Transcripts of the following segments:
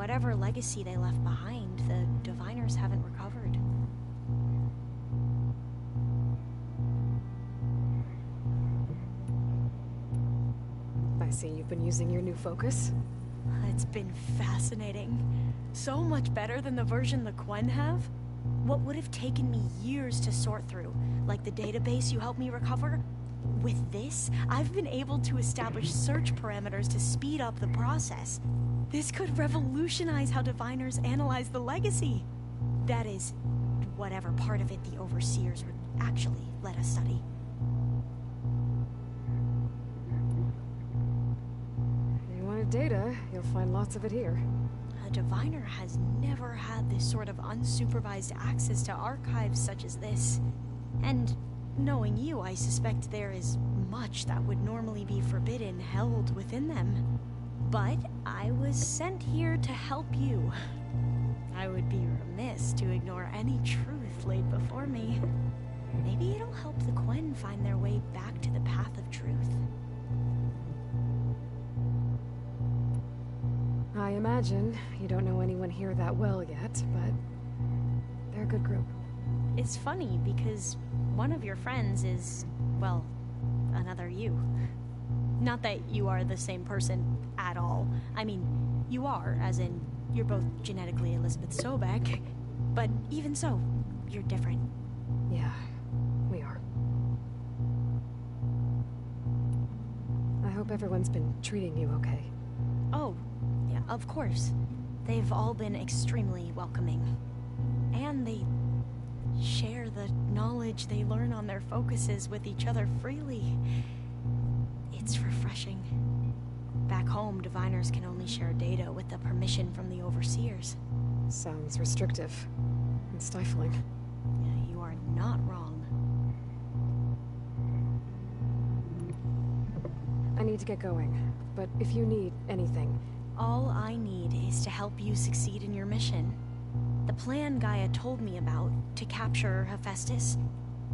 whatever legacy they left behind, the diviners haven't recovered. I see you've been using your new focus. It's been fascinating. So much better than the version the Quen have. What would have taken me years to sort through, like the database you helped me recover, with this, I've been able to establish search parameters to speed up the process. This could revolutionize how diviners analyze the legacy. That is, whatever part of it the overseers would actually let us study. You wanted data, you'll find lots of it here. A diviner has never had this sort of unsupervised access to archives such as this. And knowing you, I suspect there is much that would normally be forbidden held within them. But I was sent here to help you. I would be remiss to ignore any truth laid before me. Maybe it'll help the Quen find their way back to the path of truth. I imagine you don't know anyone here that well yet, but they're a good group. It's funny because one of your friends is, well, another you. Not that you are the same person at all. I mean, you are, as in, you're both genetically Elizabeth Sobek, but even so, you're different. Yeah, we are. I hope everyone's been treating you okay. Oh, yeah, of course. They've all been extremely welcoming. And they share the knowledge they learn on their focuses with each other freely. It's refreshing. Back home, diviners can only share data with the permission from the overseers. Sounds restrictive and stifling. Yeah, you are not wrong. I need to get going, but if you need anything... All I need is to help you succeed in your mission. The plan Gaia told me about, to capture Hephaestus,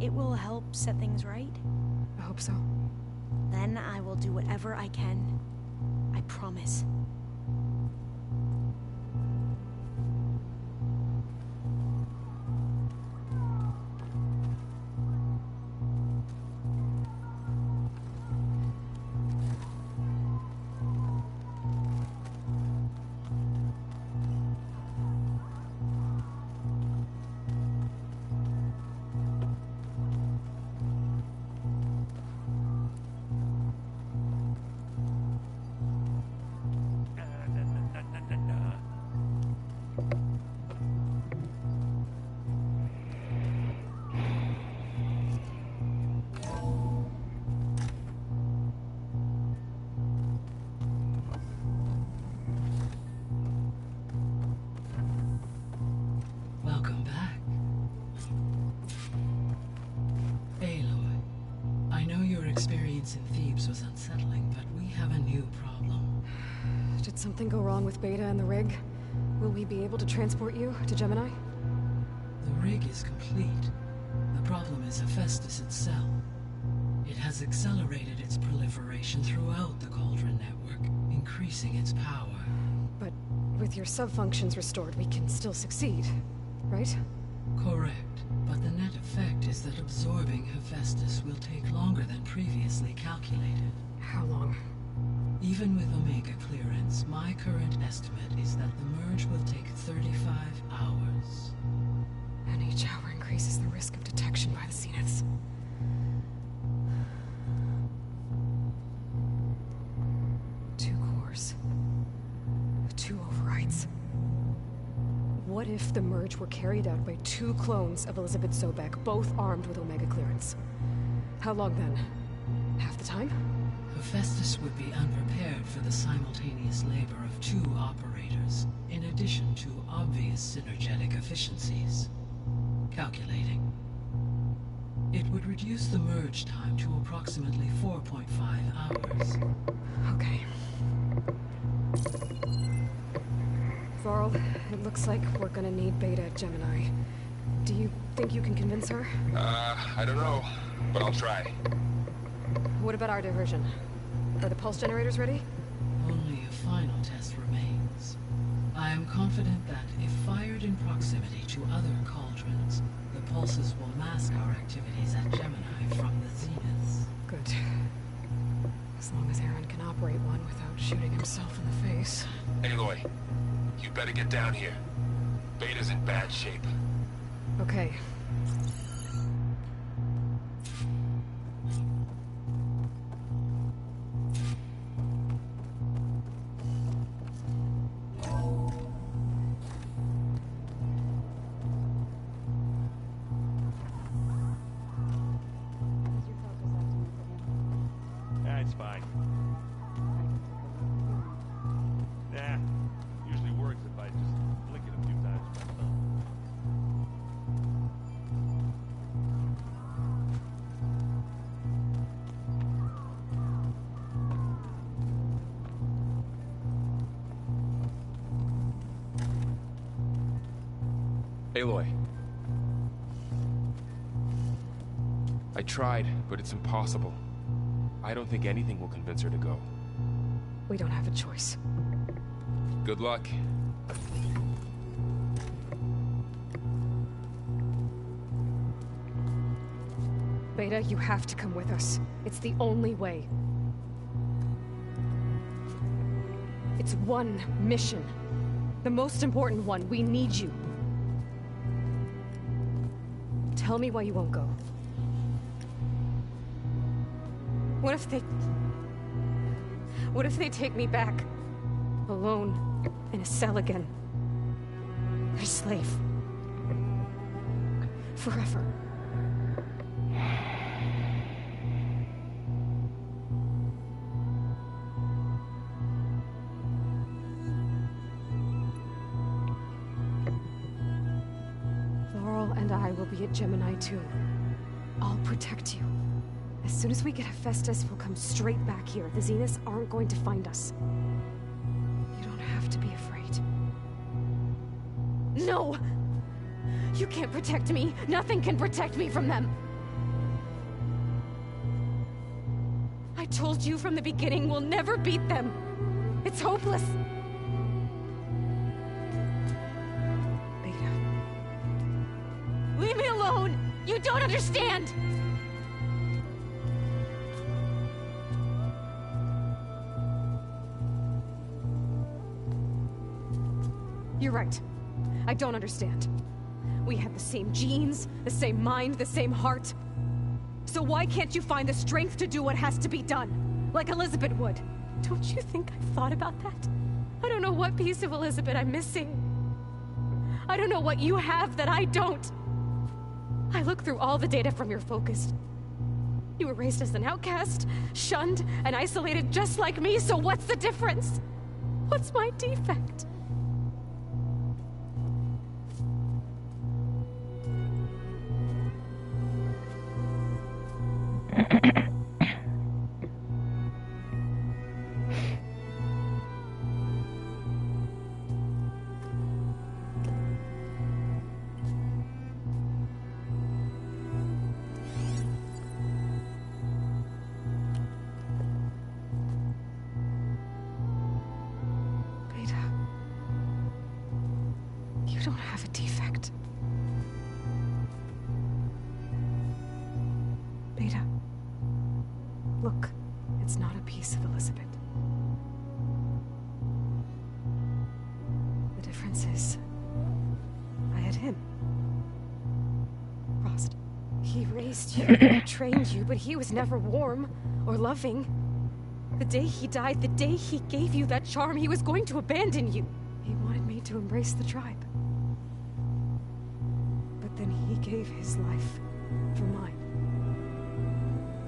it will help set things right. I hope so. Then I will do whatever I can. I promise. Welcome back. Aloy, I know your experience in Thebes was unsettling, but we have a new problem. Did something go wrong with Beta and the rig? Will we be able to transport you to Gemini? The rig is complete. The problem is Hephaestus itself. It has accelerated its proliferation throughout the Cauldron network, increasing its power. But with your sub-functions restored, we can still succeed, right? Correct, but the net effect is that absorbing Hephaestus will take longer than previously calculated. How long? Even with Omega clearance, my current estimate is that the merge will take 35 hours. And each hour increases the risk of detection by the Zeniths. Two cores. Two overrides. What if the merge were carried out by two clones of Elizabeth Sobek, both armed with Omega clearance? How long then? Half the time? Hephaestus would be unprepared for the simultaneous labor of two operators, in addition to obvious synergetic efficiencies. Calculating. It would reduce the merge time to approximately 4.5 hours. Okay. Varl, it looks like we're gonna need Beta at Gemini. Do you think you can convince her? I don't know, but I'll try. What about our diversion? Are the pulse generators ready? Only a final test remains. I am confident that if fired in proximity to other cauldrons, the pulses will mask our activities at Gemini from the zeniths. Good. As long as Aaron can operate one without shooting himself in the face. Aloy, you better get down here. Beta's in bad shape. Okay. It's fine. Nah, usually works if I just flick it a few times with my thumb. Aloy. I tried, but it's impossible. I don't think anything will convince her to go. We don't have a choice. Good luck. Beta, you have to come with us. It's the only way. It's one mission. The most important one. We need you. Tell me why you won't go. What if they take me back? Alone, in a cell again. Their slave. Forever. Laurel and I will be at Gemini 2. I'll protect you. As soon as we get Hephaestus, we'll come straight back here. The Zeniths aren't going to find us. You don't have to be afraid. No! You can't protect me. Nothing can protect me from them. I told you from the beginning, we'll never beat them. It's hopeless. Beta. Leave me alone! You don't understand! You're right. I don't understand. We have the same genes, the same mind, the same heart. So why can't you find the strength to do what has to be done? Like Elizabeth would. Don't you think I've thought about that? I don't know what piece of Elizabeth I'm missing. I don't know what you have that I don't. I look through all the data from your focus. You were raised as an outcast, shunned, and isolated just like me, so what's the difference? What's my defect? You don't have a defect. Beta. Look, it's not a piece of Elizabeth. The difference is, I had him. Frost. He raised you, trained you, but he was never warm or loving. The day he died, the day he gave you that charm, he was going to abandon you. He wanted me to embrace the tribe. But then he gave his life for mine.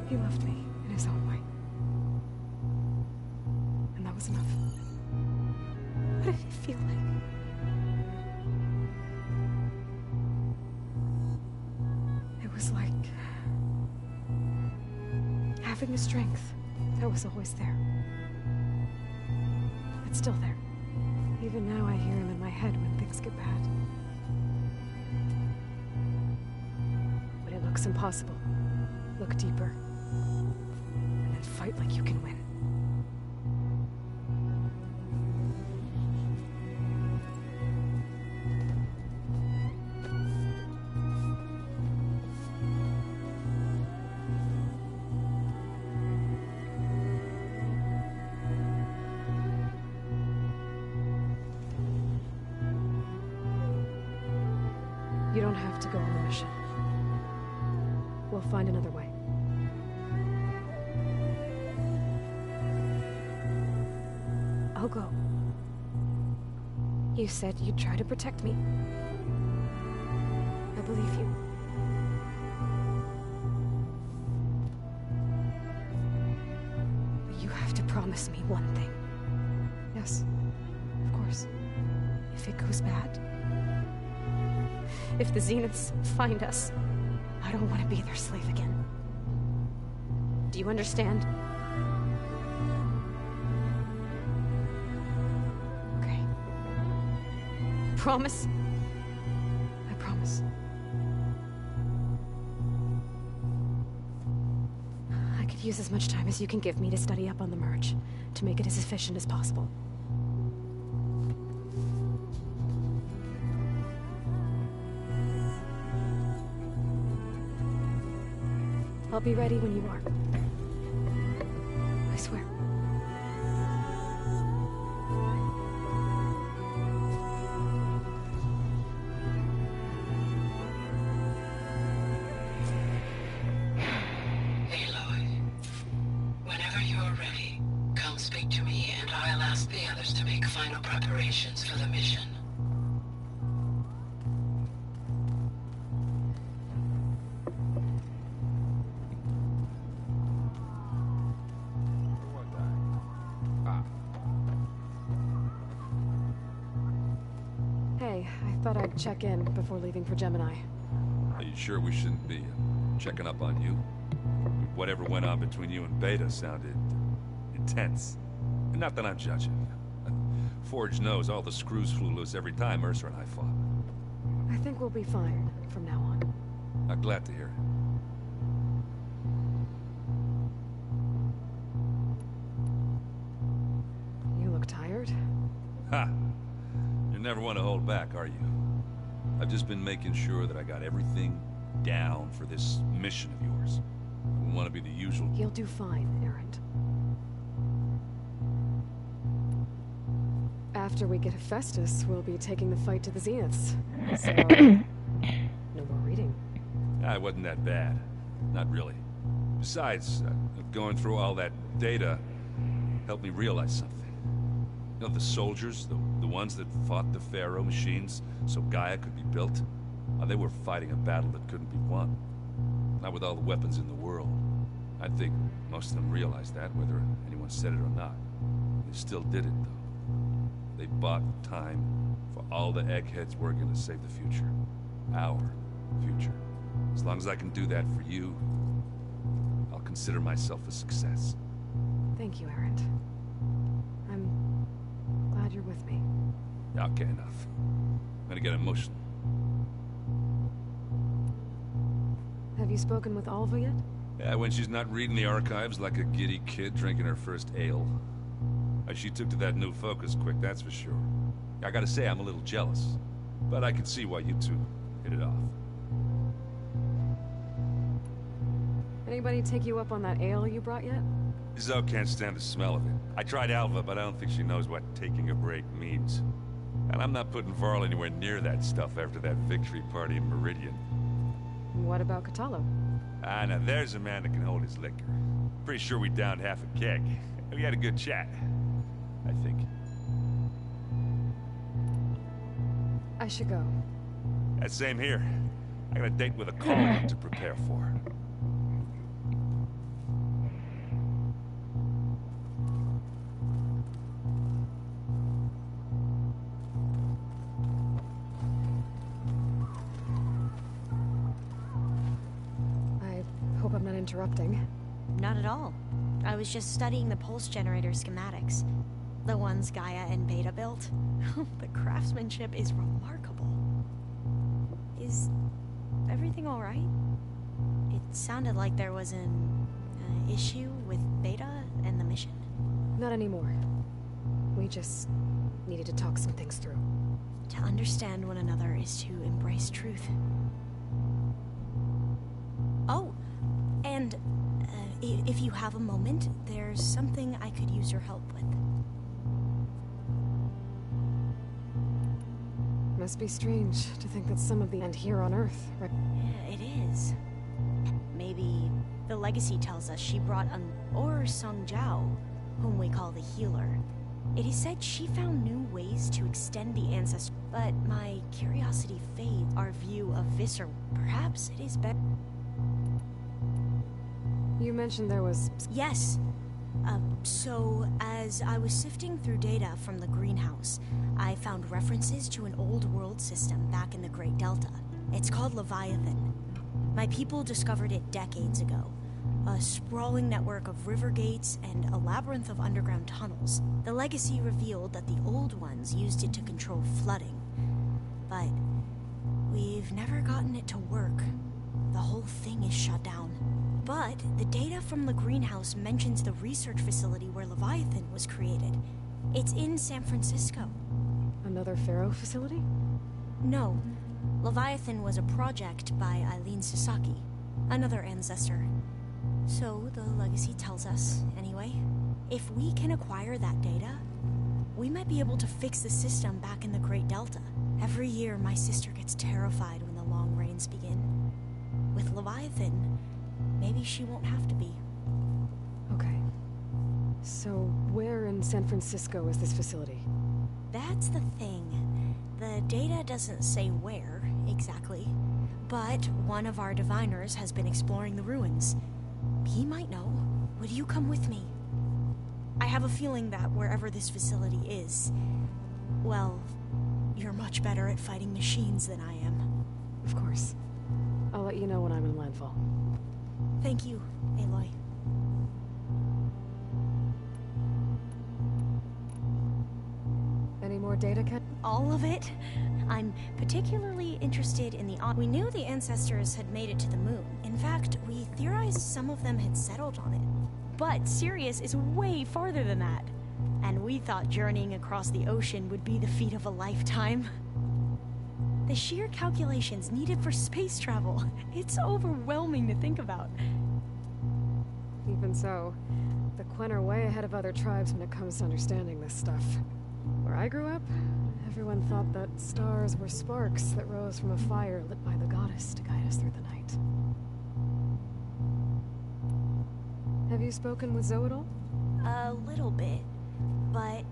He loved me in his own way. And that was enough. What did it feel like? It was like having the strength that was always there. It's still there. Even now I hear him in my head when things get bad. When it looks impossible, look deeper. And then fight like you can win. don't have to go on the mission. We'll find another way. I'll go. You said you'd try to protect me. I believe you. But you have to promise me one thing. Yes, of course. If it goes bad, if the Zeniths find us, I don't want to be their slave again. Do you understand? Okay. Promise? I promise. I could use as much time as you can give me to study up on the merge, to make it as efficient as possible. I'll be ready when you are. I swear. Aloy, whenever you are ready, come speak to me and I'll ask the others to make final preparations for the mission. Hey, I thought I'd check in before leaving for Gemini. Are you sure we shouldn't be checking up on you? Whatever went on between you and Beta sounded intense. And not that I'm judging. Forge knows all the screws flew loose every time Mercer and I fought. I think we'll be fine from now on. I'm glad to hear it. You look tired? Ha! You never want to hold back, are you? I've just been making sure that I got everything down for this mission of yours. I want to be the usual... You'll do fine, Errant. After we get Hephaestus, we'll be taking the fight to the Zeniths. So, no more reading. It wasn't that bad. Not really. Besides, going through all that data helped me realize something. You know, the soldiers, the ones that fought the Pharaoh machines so Gaia could be built, they were fighting a battle that couldn't be won. Not with all the weapons in the world. I think most of them realized that, whether anyone said it or not. They still did it, though. They bought time for all the eggheads working to save the future. Our future. As long as I can do that for you, I'll consider myself a success. Thank you, Errant. I'm glad you're with me. Yeah, okay, enough. I'm gonna get emotional. Have you spoken with Alva yet? Yeah, when she's not reading the archives like a giddy kid drinking her first ale. She took to that new focus quick, that's for sure. I gotta say, I'm a little jealous. But I can see why you two hit it off. Anybody take you up on that ale you brought yet? Zoe can't stand the smell of it. I tried Alva, but I don't think she knows what taking a break means. And I'm not putting Varl anywhere near that stuff after that victory party in Meridian. What about Catalo? Now there's a man that can hold his liquor. Pretty sure we downed half a keg. We had a good chat, I think. I should go. Same here. I got a date with a caller to prepare for. I hope I'm not interrupting. Not at all. I was just studying the pulse generator schematics. The ones Gaia and Beta built. The craftsmanship is remarkable. Is everything alright? It sounded like there was an issue with Beta and the mission. Not anymore. We just needed to talk some things through. To understand one another is to embrace truth. Oh, and if you have a moment, there's something I could use your help with. Must be strange to think that some of the end here on Earth, right? Yeah, it is. Maybe the legacy tells us she brought an Or Sung Jiao, whom we call the Healer. It is said she found new ways to extend the ancestry, but my curiosity fades our view of Visser. Perhaps it is better. You mentioned there was... Yes. So, as I was sifting through data from the greenhouse, I found references to an old world system back in the Great Delta. It's called Leviathan. My people discovered it decades ago. A sprawling network of river gates and a labyrinth of underground tunnels. The legacy revealed that the old ones used it to control flooding. But we've never gotten it to work. The whole thing is shut down. But the data from the greenhouse mentions the research facility where Leviathan was created. It's in San Francisco. Another Pharaoh facility? No. Leviathan was a project by Eileen Sasaki, another ancestor. So the legacy tells us, anyway. If we can acquire that data, we might be able to fix the system back in the Great Delta. Every year, my sister gets terrified when the long rains begin. With Leviathan, maybe she won't have to be. Okay. So, where in San Francisco is this facility? That's the thing. The data doesn't say where, exactly. But one of our diviners has been exploring the ruins. He might know. Would you come with me? I have a feeling that wherever this facility is, well, you're much better at fighting machines than I am. Of course. I'll let you know when I'm in landfall. Thank you, Aloy. Any more data, Kat? All of it? I'm particularly interested in the... We knew the ancestors had made it to the moon. In fact, we theorized some of them had settled on it. But Sirius is way farther than that. And we thought journeying across the ocean would be the feat of a lifetime. The sheer calculations needed for space travel. It's overwhelming to think about. Even so, the Quen are way ahead of other tribes when it comes to understanding this stuff. Where I grew up, everyone thought that stars were sparks that rose from a fire lit by the goddess to guide us through the night. Have you spoken with Zoe at all? A little bit, but